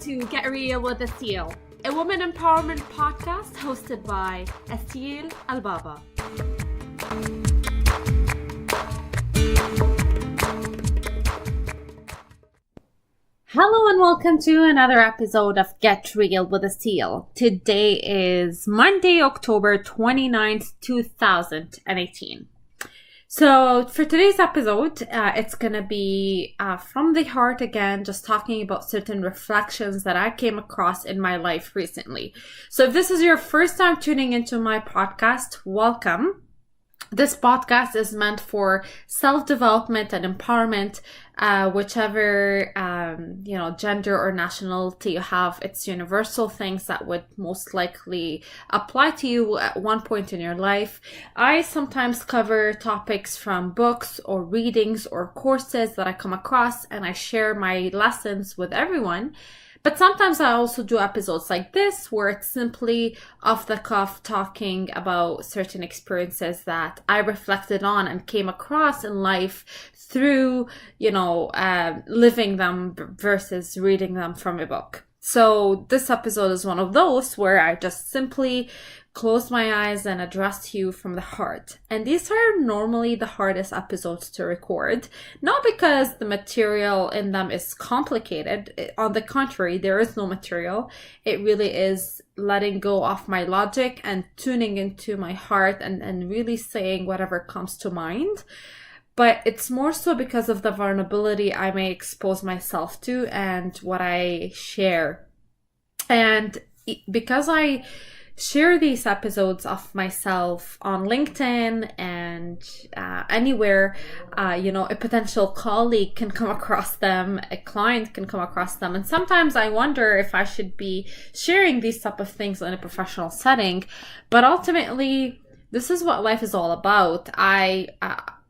to Get Real with Estiel, a woman empowerment podcast hosted by Estiel Albaba. Hello and welcome to another episode of Get Real with Estiel. Today is Monday, October 29th, 2018. So for today's episode, it's going to be from the heart again, just talking about certain reflections that I came across in my life recently. So if this is your first time tuning into my podcast, welcome. This podcast is meant for self-development and empowerment, whichever, gender or nationality you have. It's universal things that would most likely apply to you at one point in your life. I sometimes cover topics from books or readings or courses that I come across, and I share my lessons with everyone. But sometimes I also do episodes like this where it's simply off the cuff talking about certain experiences that I reflected on and came across in life through, living them versus reading them from a book. So this episode is one of those where I just simply close my eyes and address you from the heart. And these are normally the hardest episodes to record, not because the material in them is complicated. On the contrary, there is no material. It really is letting go of my logic and tuning into my heart and really saying whatever comes to mind. But it's more so because of the vulnerability I may expose myself to and what I share. And because I share these episodes of myself on LinkedIn and anywhere, a potential colleague can come across them, a client can come across them. And sometimes I wonder if I should be sharing these type of things in a professional setting. But ultimately, this is what life is all about.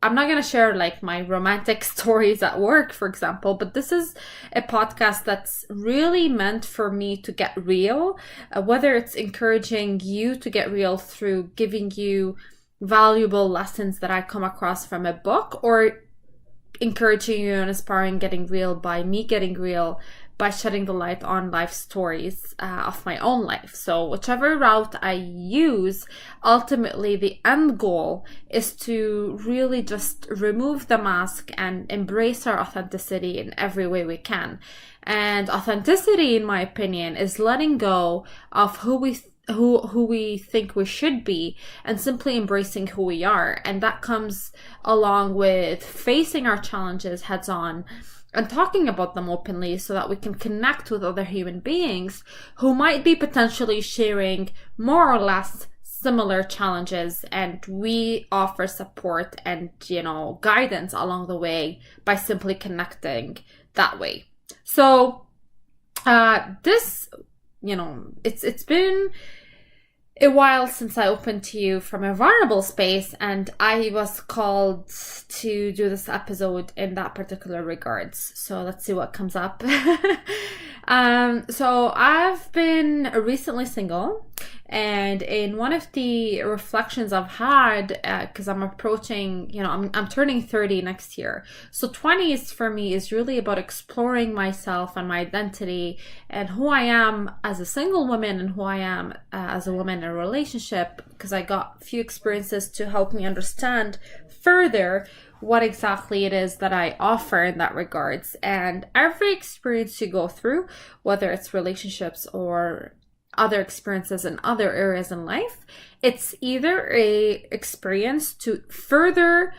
I'm not going to share like my romantic stories at work, for example, but this is a podcast that's really meant for me to get real, whether it's encouraging you to get real through giving you valuable lessons that I come across from a book, or encouraging you and inspiring getting real by me getting real by shedding the light on life stories of my own life. So whichever route I use, ultimately the end goal is to really just remove the mask and embrace our authenticity in every way we can. And authenticity, in my opinion, is letting go of who we think we should be and simply embracing who we are. And that comes along with facing our challenges heads on and talking about them openly so that we can connect with other human beings who might be potentially sharing more or less similar challenges, and we offer support and guidance along the way by simply connecting that way. So it's been a while since I opened to you from a vulnerable space, and I was called to do this episode in that particular regards. So let's see what comes up. So I've been recently single, and in one of the reflections I've had, because I'm approaching, I'm turning 30 next year. So 20s for me is really about exploring myself and my identity and who I am as a single woman and who I am as a woman in a relationship, because I got a few experiences to help me understand further what exactly it is that I offer in that regards. And every experience you go through, whether it's relationships or other experiences in other areas in life, it's either a experience to further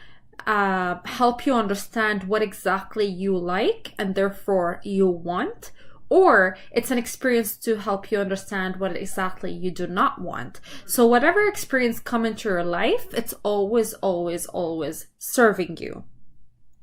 help you understand what exactly you like and therefore you want, or it's an experience to help you understand what exactly you do not want. So whatever experience come into your life, it's always, always, always serving you.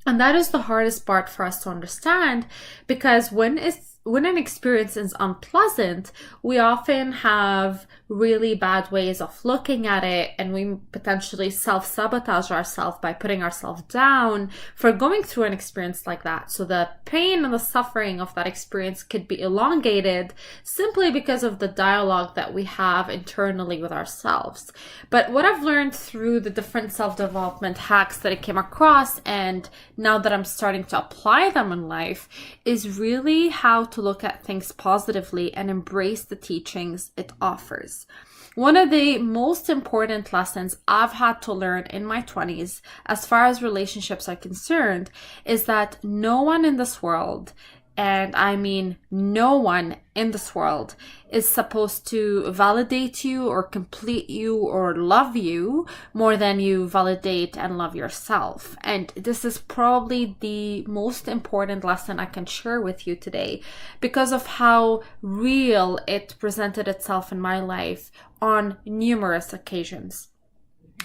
And that is the hardest part for us to understand, because when an experience is unpleasant, we often have really bad ways of looking at it, and we potentially self-sabotage ourselves by putting ourselves down for going through an experience like that. So the pain and the suffering of that experience could be elongated simply because of the dialogue that we have internally with ourselves. But what I've learned through the different self-development hacks that I came across, and now that I'm starting to apply them in life, is really how to to look at things positively and embrace the teachings it offers. One of the most important lessons I've had to learn in my 20s, as far as relationships are concerned, is that no one in this world, and I mean no one in this world, is supposed to validate you or complete you or love you more than you validate and love yourself. And this is probably the most important lesson I can share with you today because of how real it presented itself in my life on numerous occasions.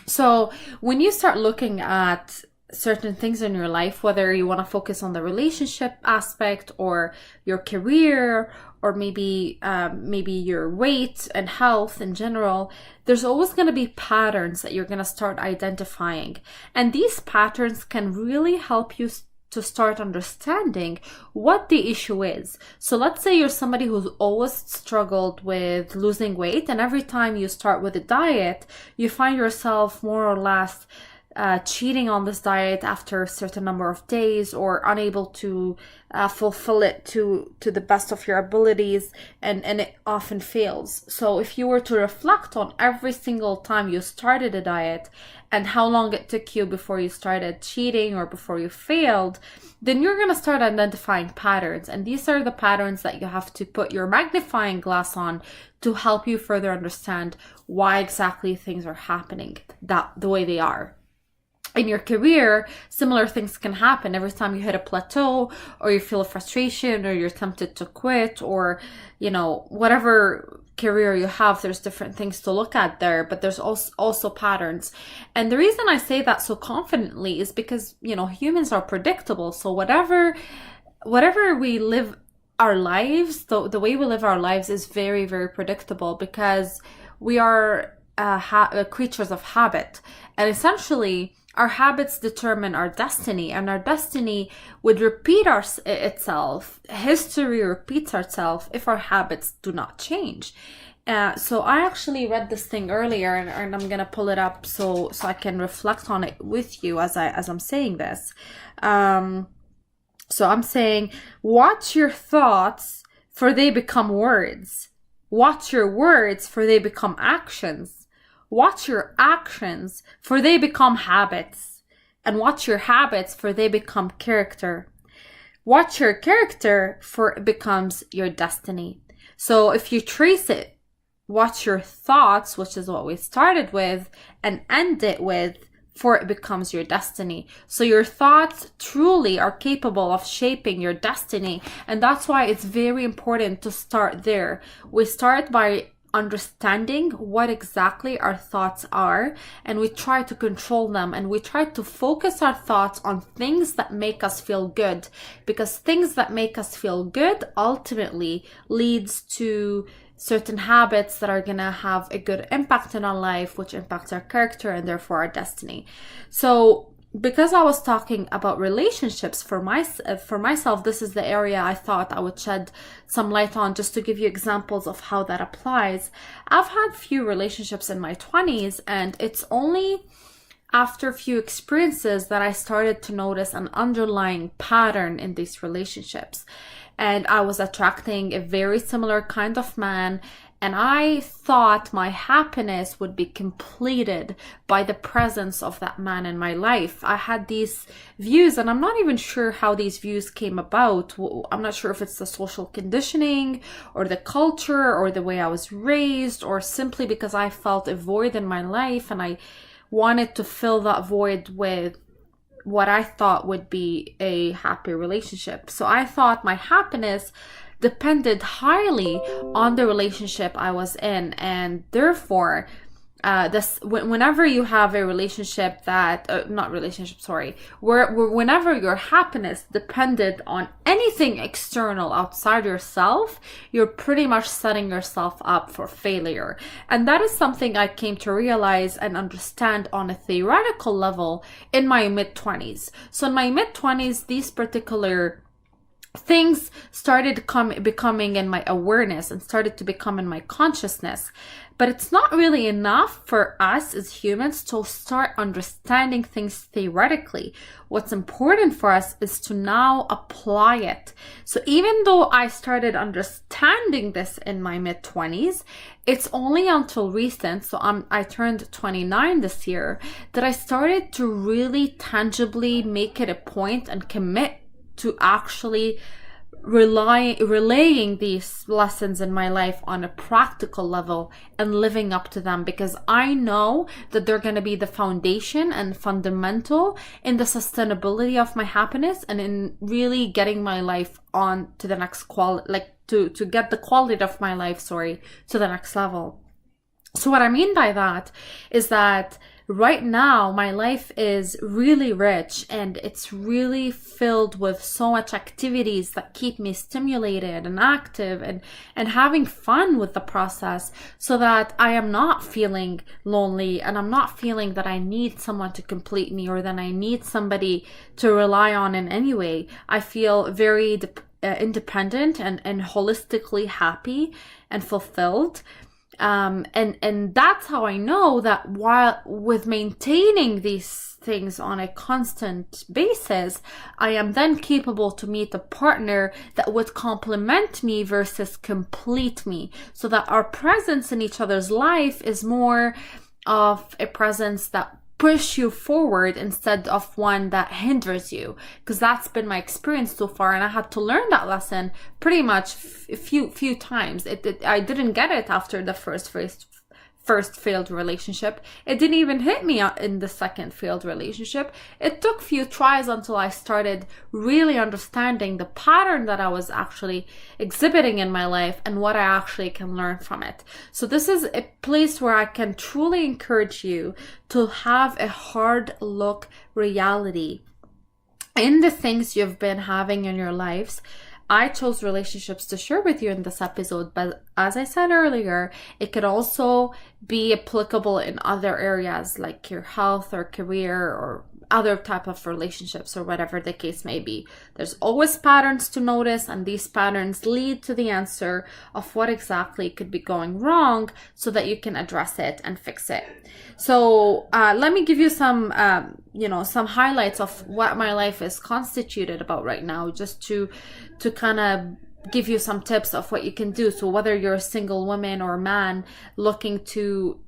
So when you start looking at certain things in your life, whether you want to focus on the relationship aspect or your career or maybe your weight and health in general, there's always going to be patterns that you're going to start identifying. And these patterns can really help you to start understanding what the issue is. So let's say you're somebody who's always struggled with losing weight, and every time you start with a diet, you find yourself more or less cheating on this diet after a certain number of days, or unable to fulfill it to the best of your abilities, and it often fails. So if you were to reflect on every single time you started a diet and how long it took you before you started cheating or before you failed, then you're going to start identifying patterns. And these are the patterns that you have to put your magnifying glass on to help you further understand why exactly things are happening the way they are. In your career, similar things can happen. Every time you hit a plateau, or you feel frustration, or you're tempted to quit, or, whatever career you have, there's different things to look at there, but there's also patterns. And the reason I say that so confidently is because, humans are predictable. So whatever we live our lives, the way we live our lives is very, very predictable, because we are creatures of habit. And essentially, our habits determine our destiny, and our destiny would repeat itself. History repeats itself if our habits do not change. So I actually read this thing earlier, and I'm gonna pull it up so I can reflect on it with you as I'm saying this. So I'm saying, watch your thoughts, for they become words. Watch your words, for they become actions. Watch your actions, for they become habits. And watch your habits, for they become character. Watch your character, for it becomes your destiny. So if you trace it, watch your thoughts, which is what we started with, and end it with, for it becomes your destiny. So your thoughts truly are capable of shaping your destiny. And that's why it's very important to start there. We start by understanding what exactly our thoughts are, and we try to control them, and we try to focus our thoughts on things that make us feel good, because things that make us feel good ultimately leads to certain habits that are gonna have a good impact in our life, which impacts our character and therefore our destiny. So because I was talking about relationships for myself, this is the area I thought I would shed some light on, just to give you examples of how that applies. I've had few relationships in my 20s, and it's only after a few experiences that I started to notice an underlying pattern in these relationships. And I was attracting a very similar kind of man, and I thought my happiness would be completed by the presence of that man in my life. I had these views, and I'm not even sure how these views came about. I'm not sure if it's the social conditioning or the culture or the way I was raised, or simply because I felt a void in my life and I wanted to fill that void with what I thought would be a happy relationship. So I thought my happiness depended highly on the relationship I was in, and therefore whenever you have a relationship that whenever your happiness depended on anything external outside yourself, you're pretty much setting yourself up for failure. And that is something I came to realize and understand on a theoretical level in my mid-20s. So in my mid-20s, these particular things started becoming in my awareness and started to become in my consciousness. But it's not really enough for us as humans to start understanding things theoretically. What's important for us is to now apply it. So even though I started understanding this in my mid-20s, it's only until recent, so I turned 29 this year, that I started to really tangibly make it a point and commit to actually relaying these lessons in my life on a practical level and living up to them, because I know that they're going to be the foundation and fundamental in the sustainability of my happiness and in really getting my life on to the next quality, like to get the quality of my life, to the next level. So what I mean by that is that right now my life is really rich and it's really filled with so much activities that keep me stimulated and active and having fun with the process, so that I am not feeling lonely and I'm not feeling that I need someone to complete me or that I need somebody to rely on in any way. I feel very independent and holistically happy and fulfilled. And that's how I know that while with maintaining these things on a constant basis, I am then capable to meet a partner that would complement me versus complete me, so that our presence in each other's life is more of a presence that push you forward instead of one that hinders you, because that's been my experience so far, and I had to learn that lesson pretty much a few times. I didn't get it after the first failed relationship. It didn't even hit me in the second failed relationship. It took a few tries until I started really understanding the pattern that I was actually exhibiting in my life and what I actually can learn from it. So this is a place where I can truly encourage you to have a hard look reality in the things you've been having in your lives. I chose relationships to share with you in this episode, but as I said earlier, it could also be applicable in other areas like your health or career or other type of relationships or whatever the case may be. There's always patterns to notice, and these patterns lead to the answer of what exactly could be going wrong so that you can address it and fix it. So let me give you some highlights of what my life is constituted about right now, just to kind of give you some tips of what you can do. So whether you're a single woman or man looking to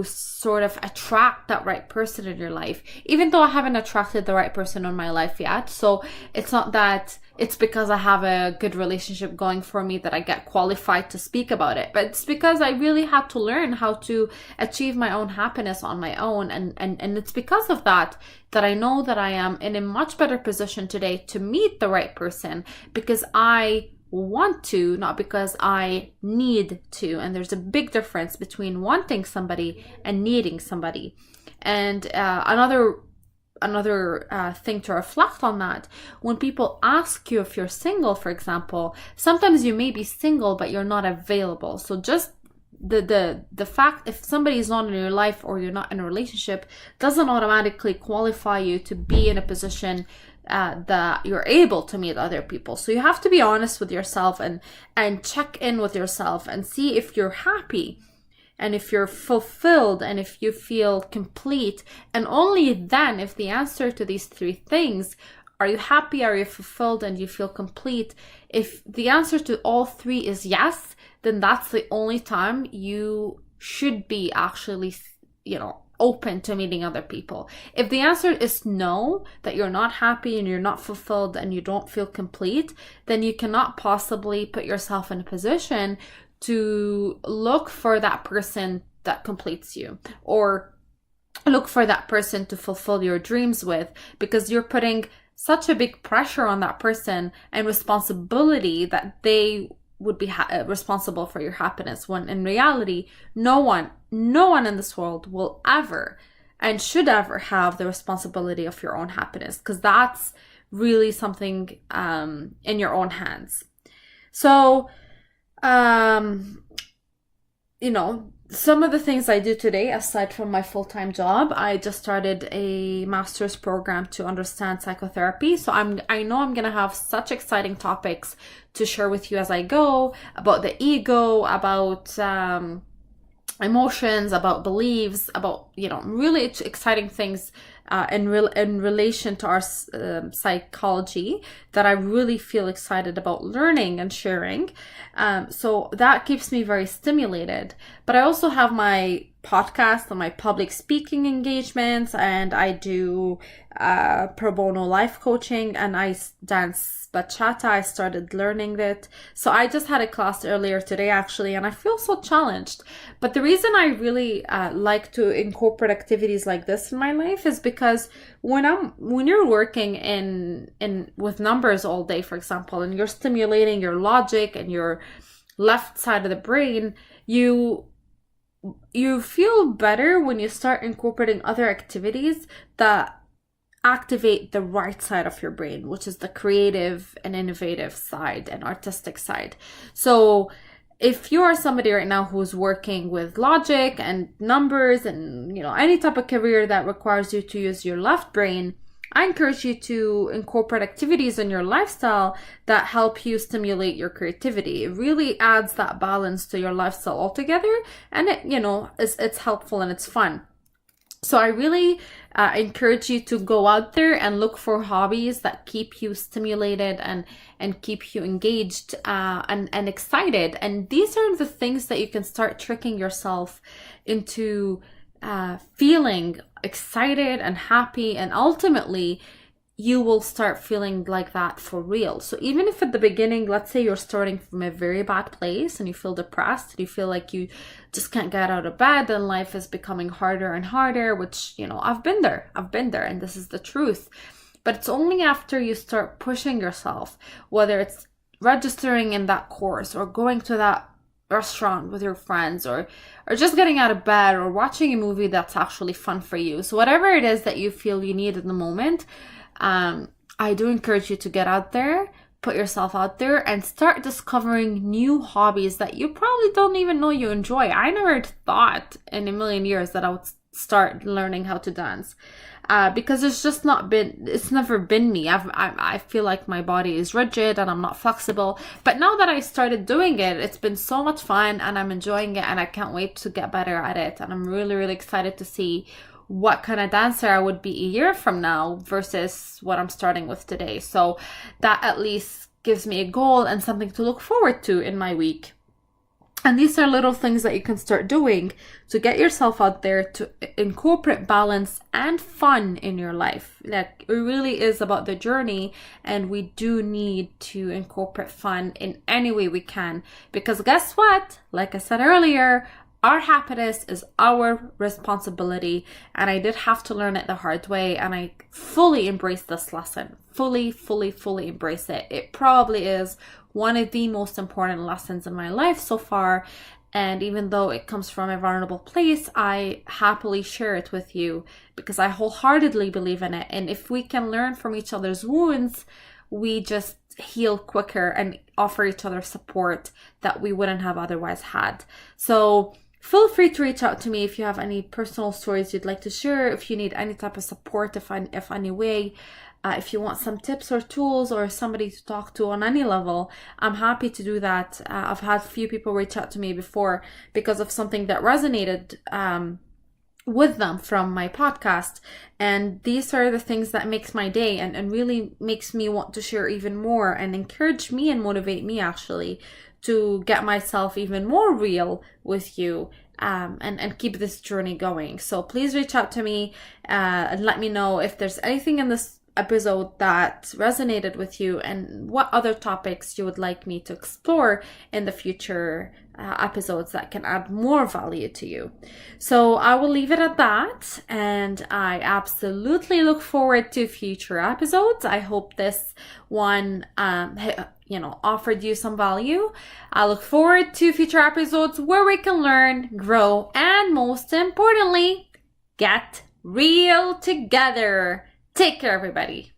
sort of attract that right person in your life, even though I haven't attracted the right person in my life yet. So it's not that it's because I have a good relationship going for me that I get qualified to speak about it, but it's because I really had to learn how to achieve my own happiness on my own. And it's because of that I know that I am in a much better position today to meet the right person, because I want to, not because I need to. And there's a big difference between wanting somebody and needing somebody. And another thing to reflect on that, when people ask you if you're single, for example, sometimes you may be single but you're not available. So just the fact if somebody is not in your life or you're not in a relationship doesn't automatically qualify you to be in a position that you're able to meet other people. So you have to be honest with yourself and check in with yourself and see if you're happy and if you're fulfilled and if you feel complete. And only then, if the answer to these three things, are you happy, are you fulfilled, and you feel complete, if the answer to all three is yes, then that's the only time you should be actually, open to meeting other people. If the answer is no, that you're not happy and you're not fulfilled and you don't feel complete, then you cannot possibly put yourself in a position to look for that person that completes you, or look for that person to fulfill your dreams with, because you're putting such a big pressure on that person and responsibility that they would be responsible for your happiness, when in reality no one in this world will ever and should ever have the responsibility of your own happiness, because that's really something in your own hands. So some of the things I do today, aside from my full-time job, I just started a master's program to understand psychotherapy. So I know I'm gonna have such exciting topics to share with you as I go, about the ego, about emotions, about beliefs, about really exciting things in relation to our psychology that I really feel excited about learning and sharing. So that keeps me very stimulated. But I also have my podcast and my public speaking engagements, and I do pro bono life coaching, and I dance bachata. I started learning that. So I just had a class earlier today actually, and I feel so challenged. But the reason I really like to incorporate activities like this in my life is because when you're working in with numbers all day, for example, and you're stimulating your logic and your left side of the brain, you feel better when you start incorporating other activities that activate the right side of your brain, which is the creative and innovative side and artistic side. So if you are somebody right now who's working with logic and numbers and any type of career that requires you to use your left brain, I encourage you to incorporate activities in your lifestyle that help you stimulate your creativity. It really adds that balance to your lifestyle altogether, and it's helpful and it's fun. So I really encourage you to go out there and look for hobbies that keep you stimulated and keep you engaged and excited. And these are the things that you can start tricking yourself into feeling excited and happy, and ultimately you will start feeling like that for real. So even if at the beginning, let's say you're starting from a very bad place and you feel depressed, and you feel like you just can't get out of bed and life is becoming harder and harder, which, I've been there and this is the truth. But it's only after you start pushing yourself, whether it's registering in that course or going to that restaurant with your friends or just getting out of bed or watching a movie that's actually fun for you. So whatever it is that you feel you need in the moment, I do encourage you to get out there, put yourself out there, and start discovering new hobbies that you probably don't even know you enjoy. I never thought in a million years that I would start learning how to dance, because it's never been me. I feel like my body is rigid and I'm not flexible. But now that I started doing it, it's been so much fun and I'm enjoying it, and I can't wait to get better at it. And I'm really, really excited to see what kind of dancer I would be a year from now versus what I'm starting with today. So that at least gives me a goal and something to look forward to in my week. And these are little things that you can start doing to get yourself out there, to incorporate balance and fun in your life. Like, it really is about the journey, and we do need to incorporate fun in any way we can. Because guess what? Like I said earlier, our happiness is our responsibility, and I did have to learn it the hard way, and I fully embrace this lesson. Fully embrace it. It probably is one of the most important lessons in my life so far, and even though it comes from a vulnerable place, I happily share it with you because I wholeheartedly believe in it. And if we can learn from each other's wounds, we just heal quicker and offer each other support that we wouldn't have otherwise had. So feel free to reach out to me if you have any personal stories you'd like to share, if you need any type of support, if any way, if you want some tips or tools or somebody to talk to on any level, I'm happy to do that. I've had a few people reach out to me before because of something that resonated with them from my podcast. And these are the things that makes my day and really makes me want to share even more and encourage me and motivate me actually to get myself even more real with you, and keep this journey going. So please reach out to me and let me know if there's anything in this episode that resonated with you and what other topics you would like me to explore in the future episodes that can add more value to you. So I will leave it at that, and I absolutely look forward to future episodes. I hope this one offered you some value. I look forward to future episodes where we can learn, grow, and most importantly, get real together. Take care, everybody.